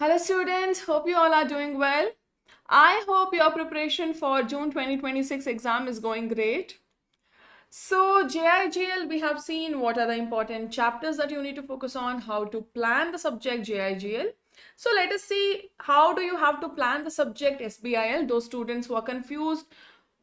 Hello students, hope you all are doing well. I hope your preparation for June 2026 exam is going great. So JIGL, we have seen what are the important chapters that you need to focus on, how to plan the subject JIGL. So let us see, how do you have to plan the subject SBIL, those students who are confused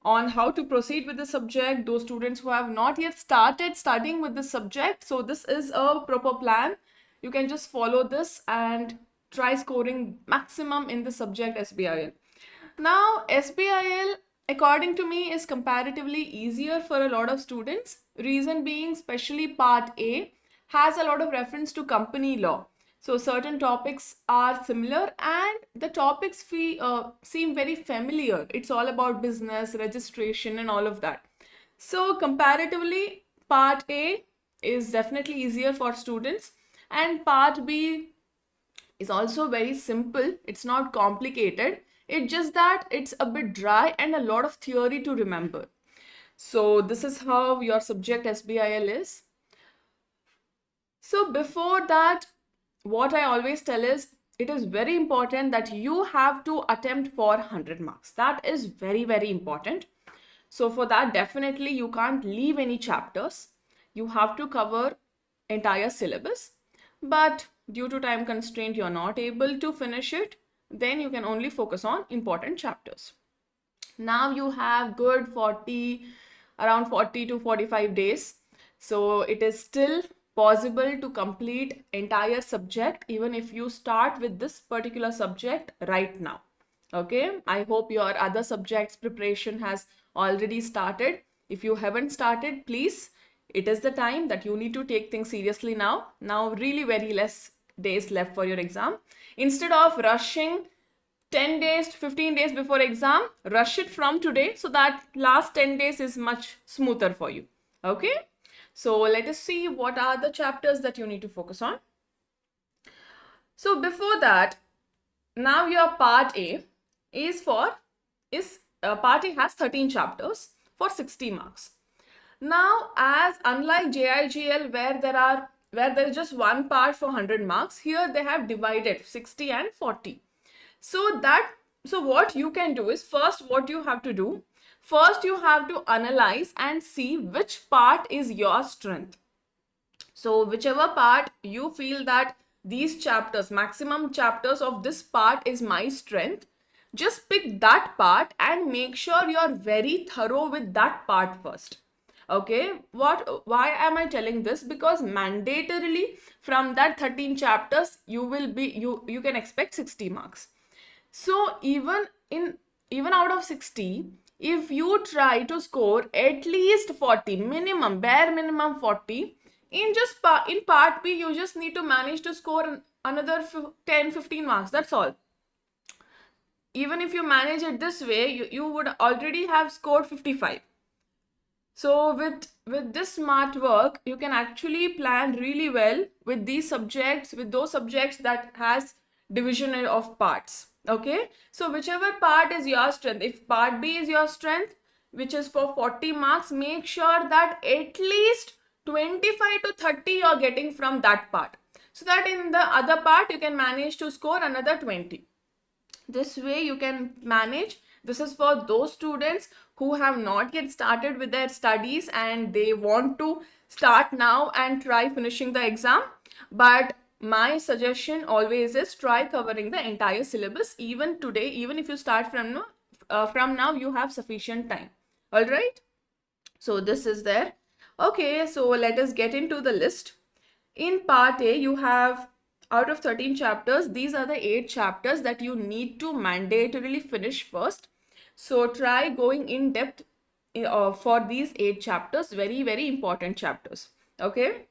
on how to proceed with the subject, those students who have not yet started studying with the subject. So this is a proper plan. You can just follow this and try scoring maximum in the subject SBIL. Now, SBIL, according to me, is comparatively easier for a lot of students. Reason being, especially part A has a lot of reference to company law. So certain topics are similar and the topics seem very familiar. It's all about business, registration and all of that. So comparatively, part A is definitely easier for students and part B is also very simple. It's not complicated. It's just that it's a bit dry and a lot of theory to remember. So this is how your subject SBIL is. So before that, what I always tell is it is very important that you have to attempt for 100 marks. That is very, very important. So for that, definitely you can't leave any chapters. You have to cover entire syllabus. But due to time constraint, you're not able to finish it. Then you can only focus on important chapters. Now you have good around 40 to 45 days. So it is still possible to complete entire subject even if you start with this particular subject right now. Okay, I hope your other subjects preparation has already started. If you haven't started, please, it is the time that you need to take things seriously now. Now really very less days left for your exam. Instead of rushing 10 days, 15 days before exam, rush it from today so that last 10 days is much smoother for you. Okay, so let us see what are the chapters that you need to focus on. So before that, now your part A part A has 13 chapters for 60 marks. Now, as unlike JIGL where there is just one part for 100 marks, here they have divided 60 and 40. So what you can do is, first what you have to do, first you have to analyze and see which part is your strength. So whichever part you feel that these chapters, maximum chapters of this part is my strength, just pick that part and make sure you're very thorough with that part first. Okay, why am I telling this? Because mandatorily from that 13 chapters you can expect 60 marks. So even out of 60, if you try to score at least 40, minimum, bare minimum 40, in part B, you just need to manage to score another 10, 15 marks. That's all. Even if you manage it this way, you would already have scored 55. So with this smart work, you can actually plan really well with these subjects, with those subjects that has division of parts. Okay, so whichever part is your strength, if part B is your strength, which is for 40 marks, make sure that at least 25 to 30 you're getting from that part, so that in the other part you can manage to score another 20. This way you can manage. This is for those students who have not yet started with their studies and they want to start now and try finishing the exam. But my suggestion always is try covering the entire syllabus even today. Even if you start from now, you have sufficient time. All right, so this is there. Okay, so let us get into the list. In part A, you have, out of 13 chapters, these are the 8 chapters that you need to mandatorily finish first. So try going in depth for these 8 chapters, very, very important chapters. Okay.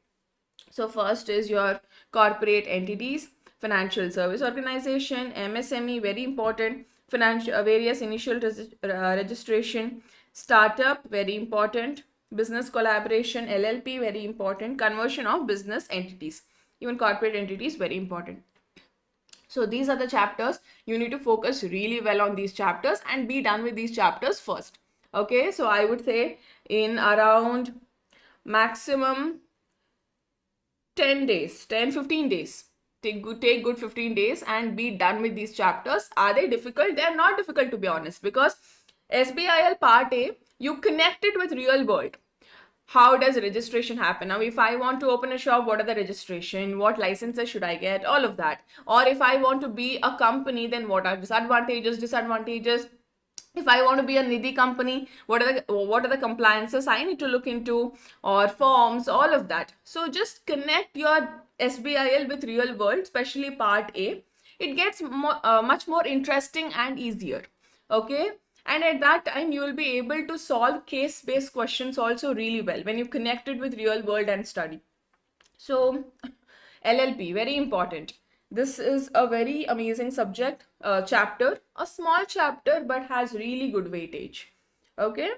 So first is your corporate entities, financial service organization, MSME, very important, financial various initial registration, startup, very important, business collaboration, LLP, very important, conversion of business entities, even corporate entities, very important. So these are the chapters. You need to focus really well on these chapters and be done with these chapters first. Okay, so I would say in around maximum 10 days, 10, 15 days, take good 15 days and be done with these chapters. Are they difficult? They are not difficult, to be honest, because SBIL Part A, you connect it with real world. How does registration happen? Now, if I want to open a shop, what are the registration? What licenses should I get? All of that. Or if I want to be a company, then what are disadvantages? If I want to be a Nidhi company, what are the compliances I need to look into, or forms, all of that. So just connect your SBIL with real world, especially Part A. It gets much more interesting and easier. Okay. And at that time, you will be able to solve case-based questions also really well when you connect it with real world and study. So LLP, very important. This is a very amazing subject, chapter, a small chapter, but has really good weightage. Okay.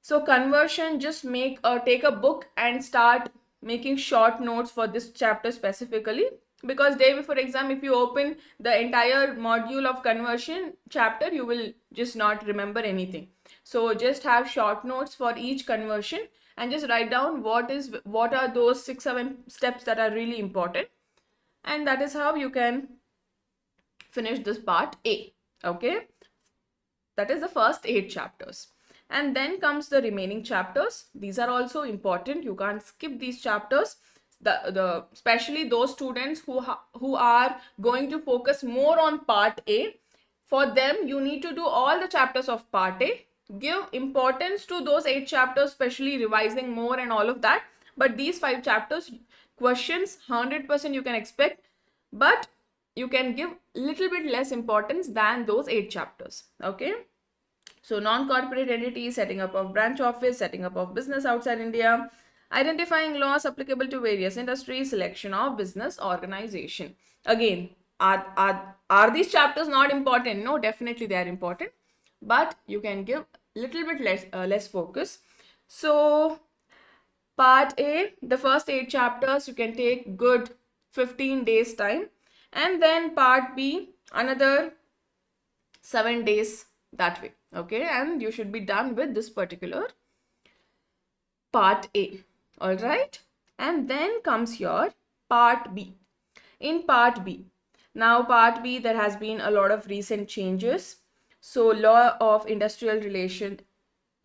So conversion, just take a book and start making short notes for this chapter specifically, because day before exam, if you open the entire module of conversion chapter, you will just not remember anything. So just have short notes for each conversion and just write down what are those 6-7 steps that are really important, and that is how you can finish this part A. Okay, that is the first 8 chapters. And then comes the remaining chapters. These are also important. You can't skip these chapters. Especially those students who are going to focus more on part A. For them, you need to do all the chapters of part A. Give importance to those 8 chapters, especially revising more and all of that. But these 5 chapters, questions 100% you can expect, but you can give little bit less importance than those 8 chapters. Okay. So non-corporate entities, setting up of branch office, setting up of business outside India, identifying laws applicable to various industries, selection of business organization. Again, are these chapters not important? No, definitely they are important, but you can give little bit less focus. So part A, the first 8 chapters, you can take good 15 days time, and then part B, another 7 days that way. Okay, and you should be done with this particular part A. All right, and then comes your part B. In part B, now part B, there has been a lot of recent changes. So law of industrial relation,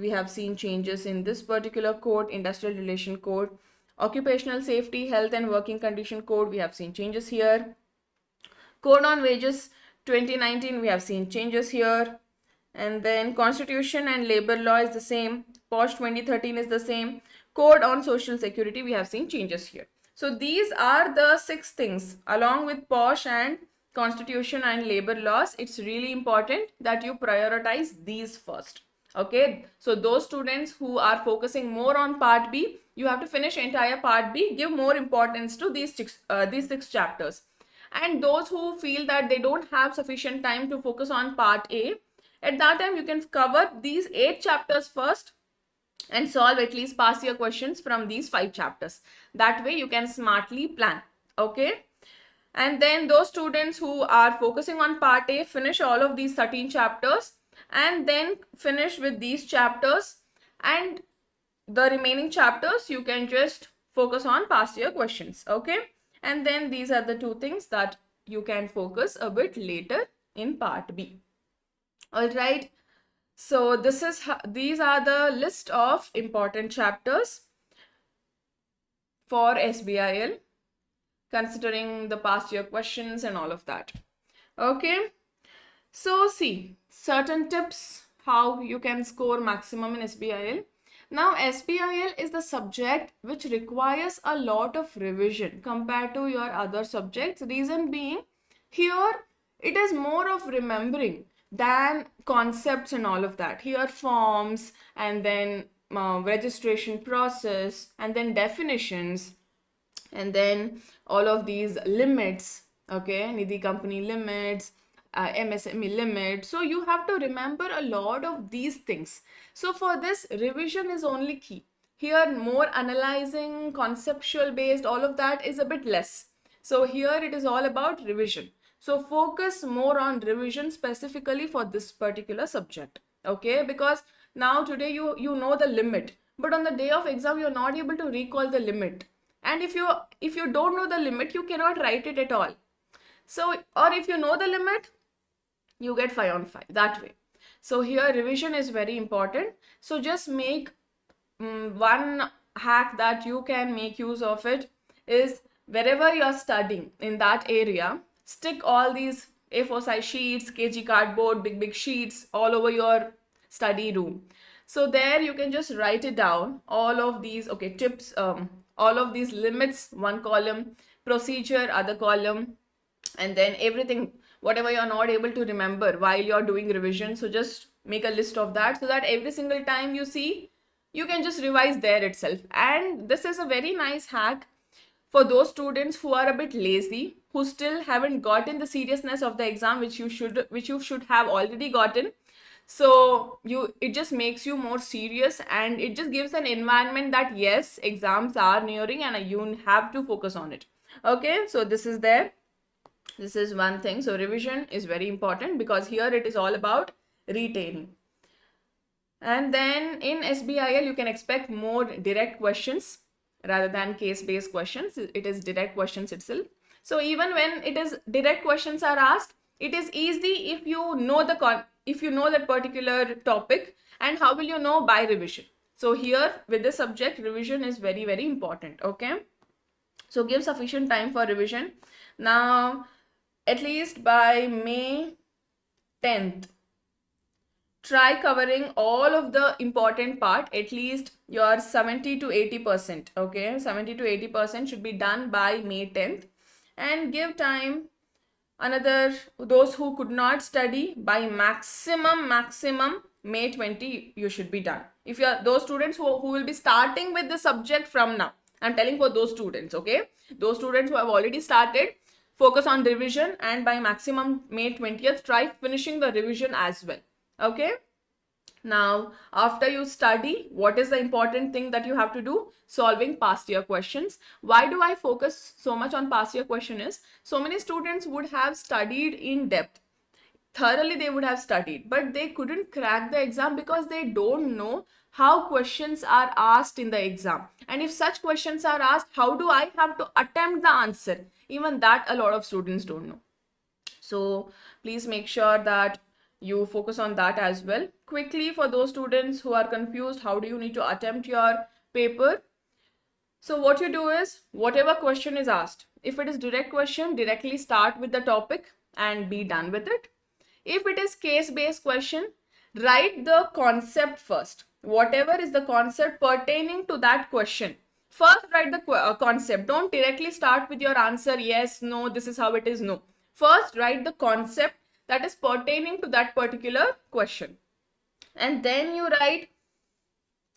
we have seen changes in this particular code, industrial relation code. Occupational safety, health and working condition code, we have seen changes here. Code on wages 2019, we have seen changes here. And then constitution and labor law is the same. POSH 2013 is the same. Code on social security, we have seen changes here. So these are the 6 things along with POSH and constitution and labor laws. It's really important that you prioritize these first. Okay, so those students who are focusing more on part B, you have to finish entire part B, give more importance to these 6 chapters. And those who feel that they don't have sufficient time to focus on part A, at that time you can cover these 8 chapters first and solve at least past year questions from these 5 chapters. That way you can smartly plan. Okay, and then those students who are focusing on part A, finish all of these 13 chapters and then finish with these chapters, and the remaining chapters you can just focus on past year questions. Okay, and then these are the 2 things that you can focus a bit later in part B. All right, so these are the list of important chapters for SBIL, considering the past year questions and all of that. Okay, so see certain tips how you can score maximum in SBIL. Now SBIL is the subject which requires a lot of revision compared to your other subjects. Reason being, here it is more of remembering than concepts and all of that. Here forms, and then registration process, and then definitions, and then all of these limits. Okay, Nidhi company limits, MSME limit. So you have to remember a lot of these things. So for this, revision is only key. Here more analyzing, conceptual based, all of that is a bit less. So here it is all about revision. So focus more on revision specifically for this particular subject. Okay, because now today you know the limit, but on the day of exam you're not able to recall the limit. And if you don't know the limit, you cannot write it at all. So, or if you know the limit, you get 5 on 5 that way. So here revision is very important. So just make one hack that you can make use of it is, wherever you're studying in that area, stick all these A4 size sheets, kg cardboard, big sheets all over your study room. So there you can just write it down, all of these, okay, tips, all of these limits, one column, procedure, other column, and then everything, whatever you're not able to remember while you're doing revision. So just make a list of that, so that every single time you see, you can just revise there itself. And this is a very nice hack for those students who are a bit lazy, who still haven't gotten the seriousness of the exam, which you should have already gotten. So it just makes you more serious, and it just gives an environment that yes, exams are nearing and you have to focus on it. Okay, so this is there. This is one thing. So revision is very important, because here it is all about retaining. And then in SBIL, you can expect more direct questions rather than case-based questions. It is direct questions itself. So even when it is direct questions are asked, it is easy if you know that particular topic. And how will you know? By revision. So here with this subject, revision is very, very important. Okay. So give sufficient time for revision. Now, at least by May 10th, try covering all of the important part, at least your 70 to 80%. Okay, 70 to 80% should be done by May 10th. And give time another, those who could not study, by maximum May 20 you should be done. If you are those students who will be starting with the subject from now, I'm telling for those students. Okay, those students who have already started, focus on revision, and by maximum May 20th, try finishing the revision as well. Okay. Now, after you study, what is the important thing that you have to do? Solving past year questions. Why do I focus so much on past year question is, so many students would have studied in depth. Thoroughly they would have studied, but they couldn't crack the exam because they don't know how questions are asked in the exam. And if such questions are asked, how do I have to attempt the answer? Even that a lot of students don't know. So please make sure that you focus on that as well. Quickly, for those students who are confused, how do you need to attempt your paper? So what you do is, whatever question is asked, if it is direct question, directly start with the topic and be done with it. If it is case-based question, write the concept first. Whatever is the concept pertaining to that question, first write the concept. Don't directly start with your answer, yes, no, this is how it is. No. First write the concept that is pertaining to that particular question. And then you write,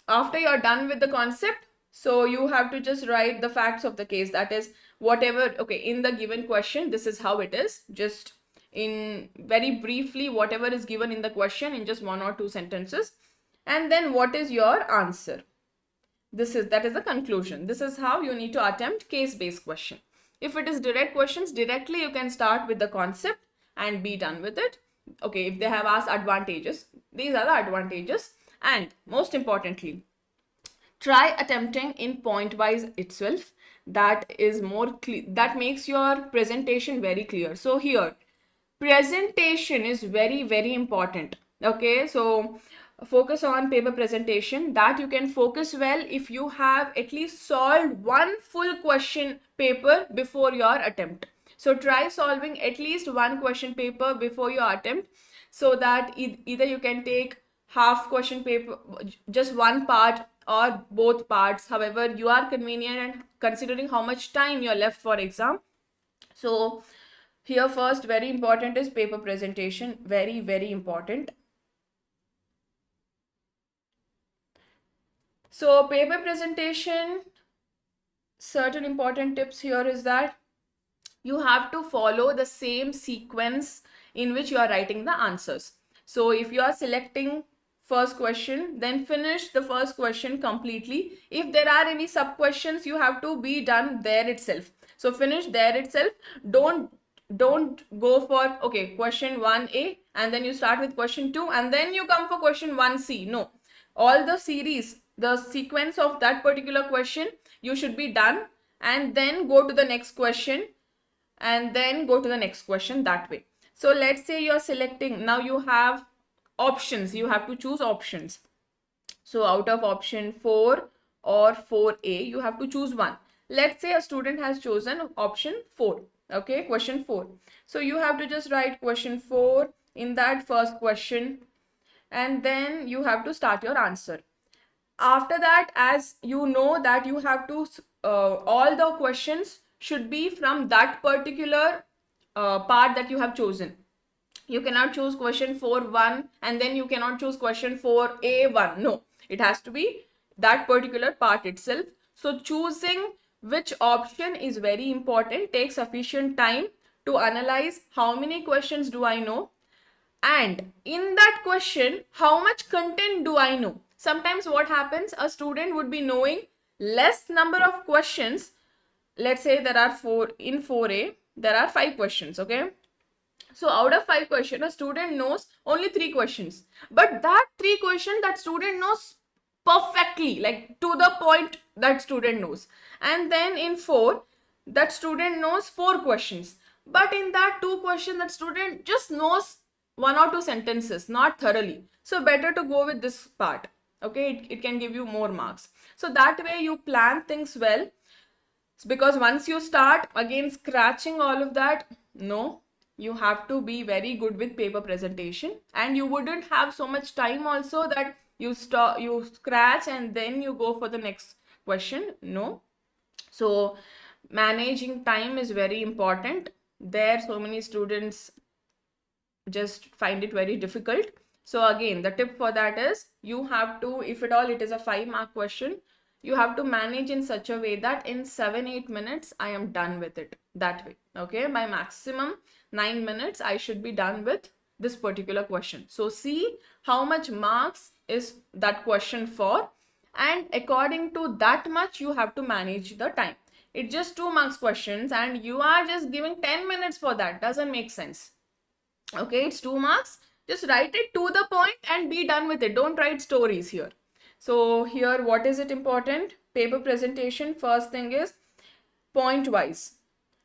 after you're done with the concept, so you have to just write the facts of the case. That is, whatever, okay, in the given question, this is how it is. Just in very briefly, whatever is given in the question in just 1 or 2 sentences. And then what is your answer? That is the conclusion. This is how you need to attempt case-based question. If it is direct questions, directly you can start with the concept and be done with it. Okay, if they have asked advantages, these are the advantages. And most importantly, try attempting in point wise itself. That is more clear, that makes your presentation very clear. So here, presentation is very, very important. Okay, so focus on paper presentation. That you can focus well if you have at least solved one full question paper before your attempt. So try solving at least one question paper before your attempt, so that either you can take half question paper, just one part, or both parts, however you are convenient and considering how much time you're left for exam. So here first, very important is paper presentation. Very, very important. So paper presentation, certain important tips here is that you have to follow the same sequence in which you are writing the answers. So if you are selecting first question, then finish the first question completely. If there are any sub questions, you have to be done there itself. So finish there itself. Don't go for, okay, question 1A and then you start with question 2 and then you come for question 1C. No, all the series, the sequence of that particular question, you should be done. and then go to the next question, and then go to the next question, that way. So let's say you're selecting, now you have options, you have to choose options. So out of option 4 or 4A, you have to choose one. Let's say a student has chosen option 4, okay, question 4. So you have to just write question 4 in that first question, and then you have to start your answer. After that, as you know that you have to, all the questions should be from that particular part that you have chosen. You cannot choose question 4-1 and then you cannot choose question 4A1. No, it has to be that particular part itself. So choosing which option is very important. Take sufficient time to analyze how many questions do I know, and in that question, how much content do I know? Sometimes what happens, a student would be knowing less number of questions. Let's say there are 4 in 4A, there are 5 questions, okay? So out of 5 questions, a student knows only 3 questions. But that 3 questions, that student knows perfectly, like to the point that student knows. And then in 4, that student knows 4 questions. But in that 2 questions, that student just knows 1 or 2 sentences, not thoroughly. So better to go with this part. Okay, it can give you more marks. So that way you plan things well. Because once you start again scratching all of that, no, you have to be very good with paper presentation, and you wouldn't have so much time also that you scratch and then you go for the next question. No. So managing time is very important. There so many students just find it very difficult. So again, the tip for that is you have to, if at all it is a 5-mark question, you have to manage in such a way that in 7-8 minutes I am done with it, that way. Okay, by maximum 9 minutes I should be done with this particular question. So see how much marks is that question for, and according to that much you have to manage the time. It's just 2 marks questions and you are just giving 10 minutes for that. Doesn't make sense. Okay, it's 2 marks. Just write it to the point and be done with it. Don't write stories here. So here, what is it important? Paper presentation, first thing is point wise.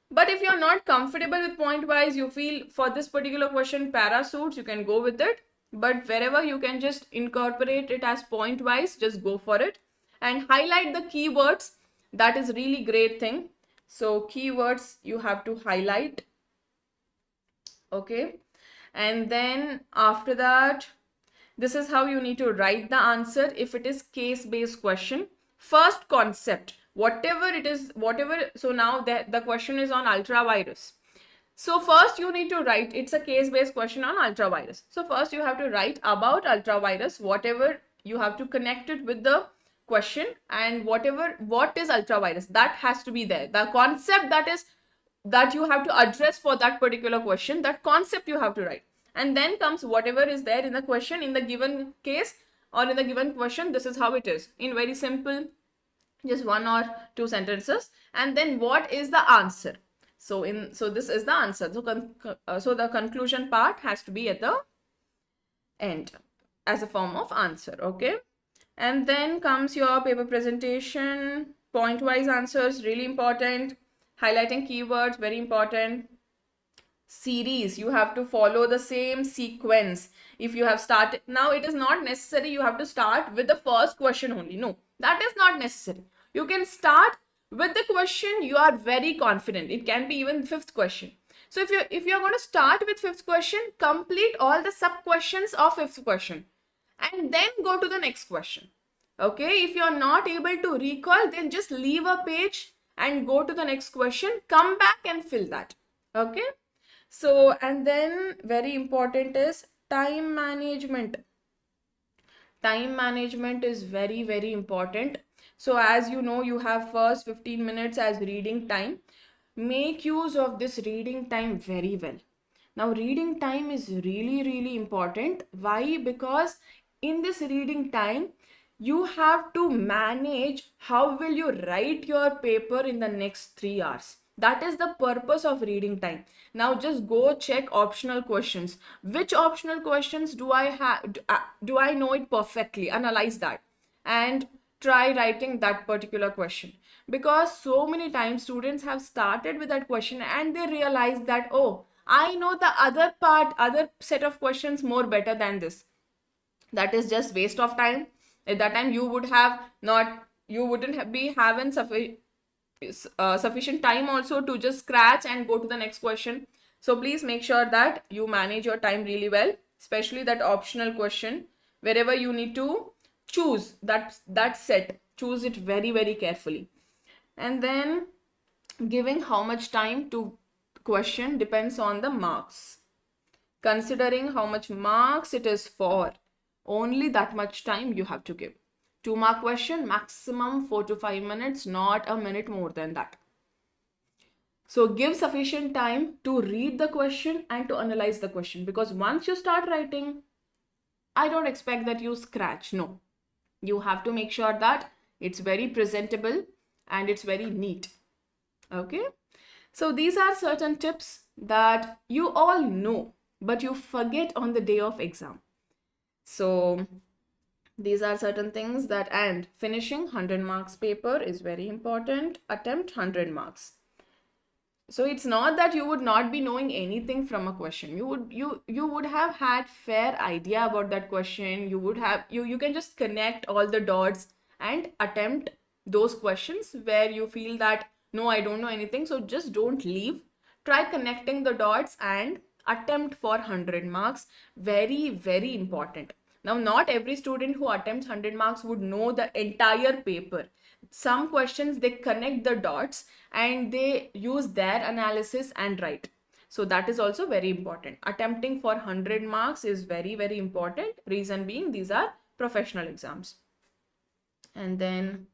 But if you're not comfortable with point wise, you feel for this particular question para suits, you can go with it. But wherever you can just incorporate it as point wise, just go for it. And highlight the keywords. That is really great thing. So keywords you have to highlight. Okay. And then after that, this is how you need to write the answer if it is case-based question. First concept, whatever it is, so now the question is on ultravirus. So first you need to write, it's a case-based question on ultravirus. So first you have to write about ultravirus, whatever you have to connect it with the question, and what is ultravirus, that has to be there. The concept that you have to address for that particular question, that concept you have to write. And then comes whatever is there in the question, in the given case or in the given question, this is how it is in very simple, just 1 or 2 sentences. And then what is the answer? So this is the answer. So the conclusion part has to be at the end as a form of answer. Okay, and then comes your paper presentation, point wise answers, really important. Highlighting keywords, very important. Series, you have to follow the same sequence. If you have started, now it is not necessary you have to start with the first question only. No, that is not necessary. You can start with the question you are very confident. It can be even 5th question. So if you're going to start with 5th question, complete all the sub questions of 5th question and then go to the next question. Okay, if you're not able to recall, then just leave a page and go to the next question, come back and fill that. Okay. So, and then very important is time management. Time management is very, very important. So as you know, you have first 15 minutes as reading time. Make use of this reading time very well. Now, reading time is really, really important. Why? Because in this reading time, you have to manage how will you write your paper in the next 3 hours. That is the purpose of reading time. Now just go check optional questions. Which optional questions do I have? Do I know it perfectly? Analyze that. And try writing that particular question, because so many times students have started with that question and they realize that, oh, I know the other set of questions more better than this. That is just waste of time. At that time, you wouldn't have be having sufficient time also to just scratch and go to the next question. So please make sure that you manage your time really well, especially that optional question. Wherever you need to choose that set, choose it very, very carefully. And then giving how much time to question depends on the marks. Considering how much marks it is for, only that much time you have to give. 2-mark question, maximum 4 to 5 minutes, not a minute more than that. So give sufficient time to read the question and to analyze the question, because once you start writing, I don't expect that you scratch. No, you have to make sure that it's very presentable and it's very neat. Okay, so these are certain tips that you all know, but you forget on the day of exam. So these are certain things that, and finishing 100 marks paper is very important. Attempt 100 marks. So it's not that you would not be knowing anything from a question. You would have had fair idea about that question. You would have you can just connect all the dots and attempt those questions where you feel that no, I don't know anything. So just don't leave. Try connecting the dots and attempt for 100 marks. Very, very important. Now, not every student who attempts 100 marks would know the entire paper. Some questions they connect the dots and they use their analysis and write. So that is also very important. Attempting for 100 marks is very, very important. Reason being, these are professional exams. And then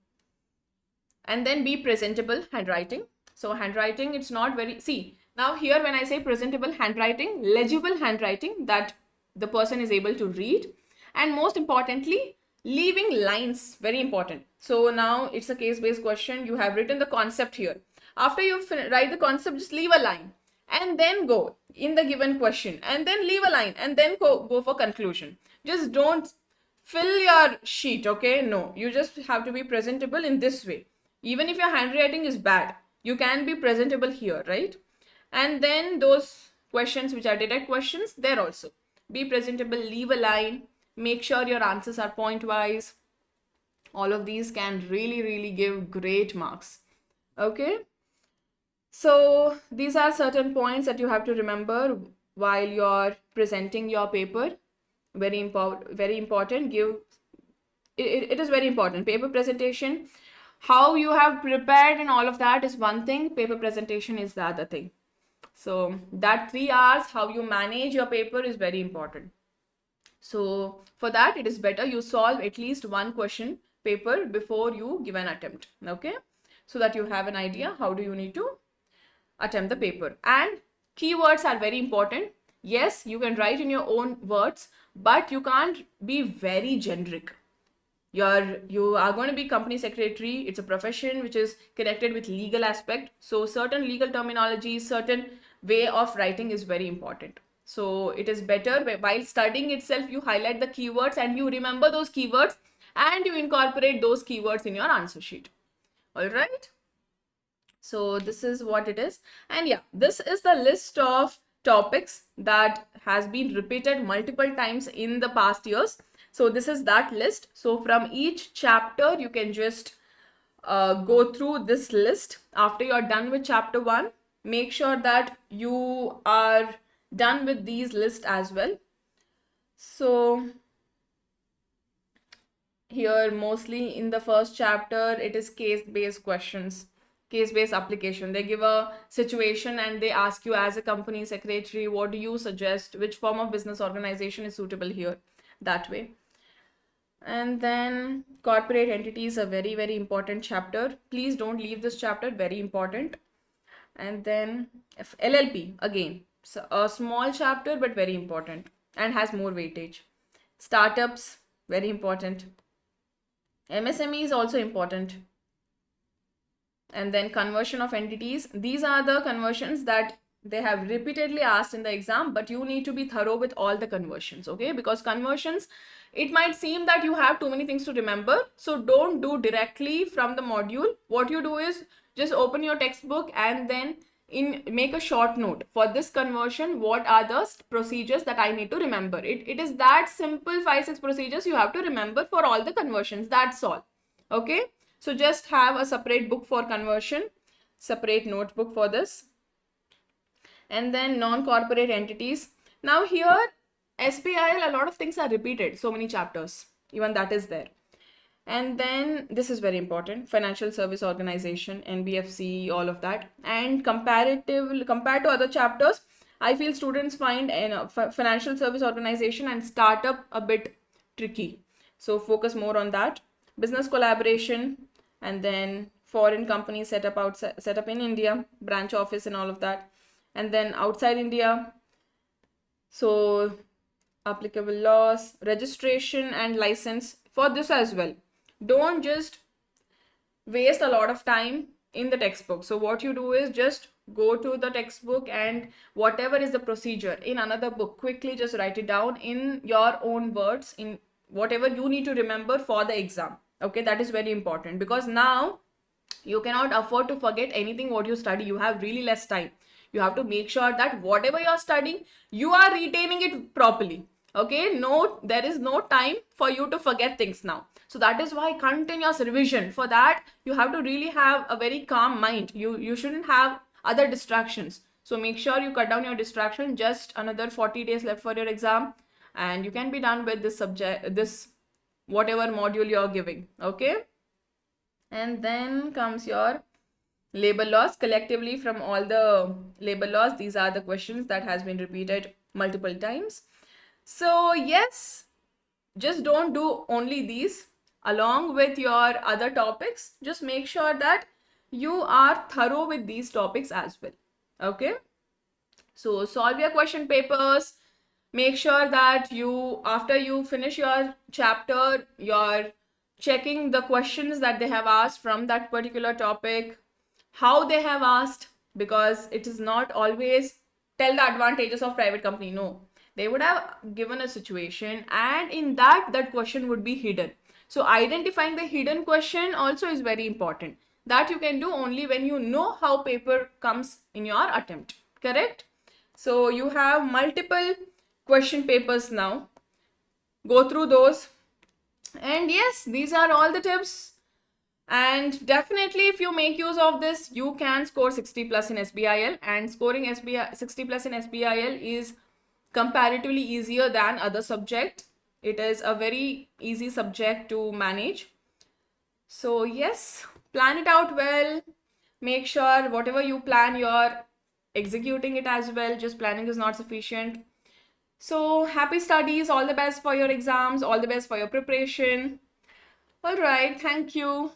be presentable handwriting. So handwriting, it's not very, see, now here when I say presentable handwriting, legible handwriting that the person is able to read, and most importantly, leaving lines, very important. So now it's a case-based question. You have written the concept here. After you write the concept, just leave a line and then go in the given question and then leave a line and then go for conclusion. Just don't fill your sheet, okay? No, you just have to be presentable in this way. Even if your handwriting is bad, you can be presentable here, right? And then those questions which are direct questions, there also be presentable, leave a line, make sure your answers are point wise. All of these can really, really give great marks. Okay, so these are certain points that you have to remember while you're presenting your paper. Very important. Give it is very important. Paper presentation, how you have prepared and all of that is one thing. Paper presentation is the other thing. So that 3 hours, how you manage your paper is very important. So for that, it is better you solve at least one question paper before you give an attempt. Okay, so that you have an idea how do you need to attempt the paper. And keywords are very important. Yes, you can write in your own words, but you can't be very generic. You are going to be company secretary. It's a profession which is connected with legal aspect. So certain legal terminology, certain way of writing is very important. So it is better while studying itself, you highlight the keywords and you remember those keywords and you incorporate those keywords in your answer sheet. All right. So this is what it is. And yeah, this is the list of topics that has been repeated multiple times in the past years. So this is that list. So from each chapter, you can just go through this list. After you're done with chapter 1, make sure that you are done with these lists as well. So here mostly in the first chapter, it is case-based questions, case-based application. They give a situation and they ask you as a company secretary, what do you suggest? Which form of business organization is suitable here? That way. And then corporate entities, a very, very important chapter. Please don't leave this chapter, very important. And then LLP, again, so a small chapter, but very important and has more weightage. Startups, very important. MSME is also important. And then conversion of entities. These are the conversions that they have repeatedly asked in the exam, but you need to be thorough with all the conversions, okay? Because conversions, it might seem that you have too many things to remember, so don't do directly from the module. What you do is just open your textbook and then make a short note for this conversion. What are the procedures that I need to remember? It is that simple, 5-6 procedures you have to remember for all the conversions. That's all. Okay, so just have a separate book for conversion, separate notebook for this. And then non-corporate entities. Now here SBIL, a lot of things are repeated, so many chapters, even that is there. And then this is very important, financial service organization, NBFC, all of that. And compared to other chapters, I feel students find financial service organization and startup a bit tricky, so focus more on that. Business collaboration, and then foreign companies set up in India, branch office and all of that. And then outside India, so applicable laws, registration and license for this as well. Don't just waste a lot of time in the textbook. So what you do is just go to the textbook and whatever is the procedure in another book, quickly just write it down in your own words, in whatever you need to remember for the exam. Okay, that is very important, because now you cannot afford to forget anything what you study. You have really less time. You have to make sure that whatever you are studying, you are retaining it properly. Okay, no, there is no time for you to forget things now. So that is why continuous revision. For that, you have to really have a very calm mind. You shouldn't have other distractions. So make sure you cut down your distraction. Just another 40 days left for your exam, and you can be done with this subject, this whatever module you're giving. Okay. And then comes your labor laws. Collectively from all the labor laws, these are the questions that has been repeated multiple times. So yes, just don't do only these. Along with your other topics, just make sure that you are thorough with these topics as well. Okay, so solve your question papers. Make sure that you, after you finish your chapter, you're checking the questions that they have asked from that particular topic, how they have asked, because it is not always tell the advantages of private company. No, they would have given a situation, and in that question would be hidden. So identifying the hidden question also is very important. That you can do only when you know how paper comes in your attempt. Correct? So you have multiple question papers now. Go through those. And yes, these are all the tips. And definitely, if you make use of this, you can score 60 plus in SBIL. And scoring 60 plus in SBIL is comparatively easier than other subject. It is a very easy subject to manage. So yes, plan it out well. Make sure whatever you plan, you're executing it as well. Just planning is not sufficient. So happy studies. All the best for your exams. All the best for your preparation. All right. Thank you.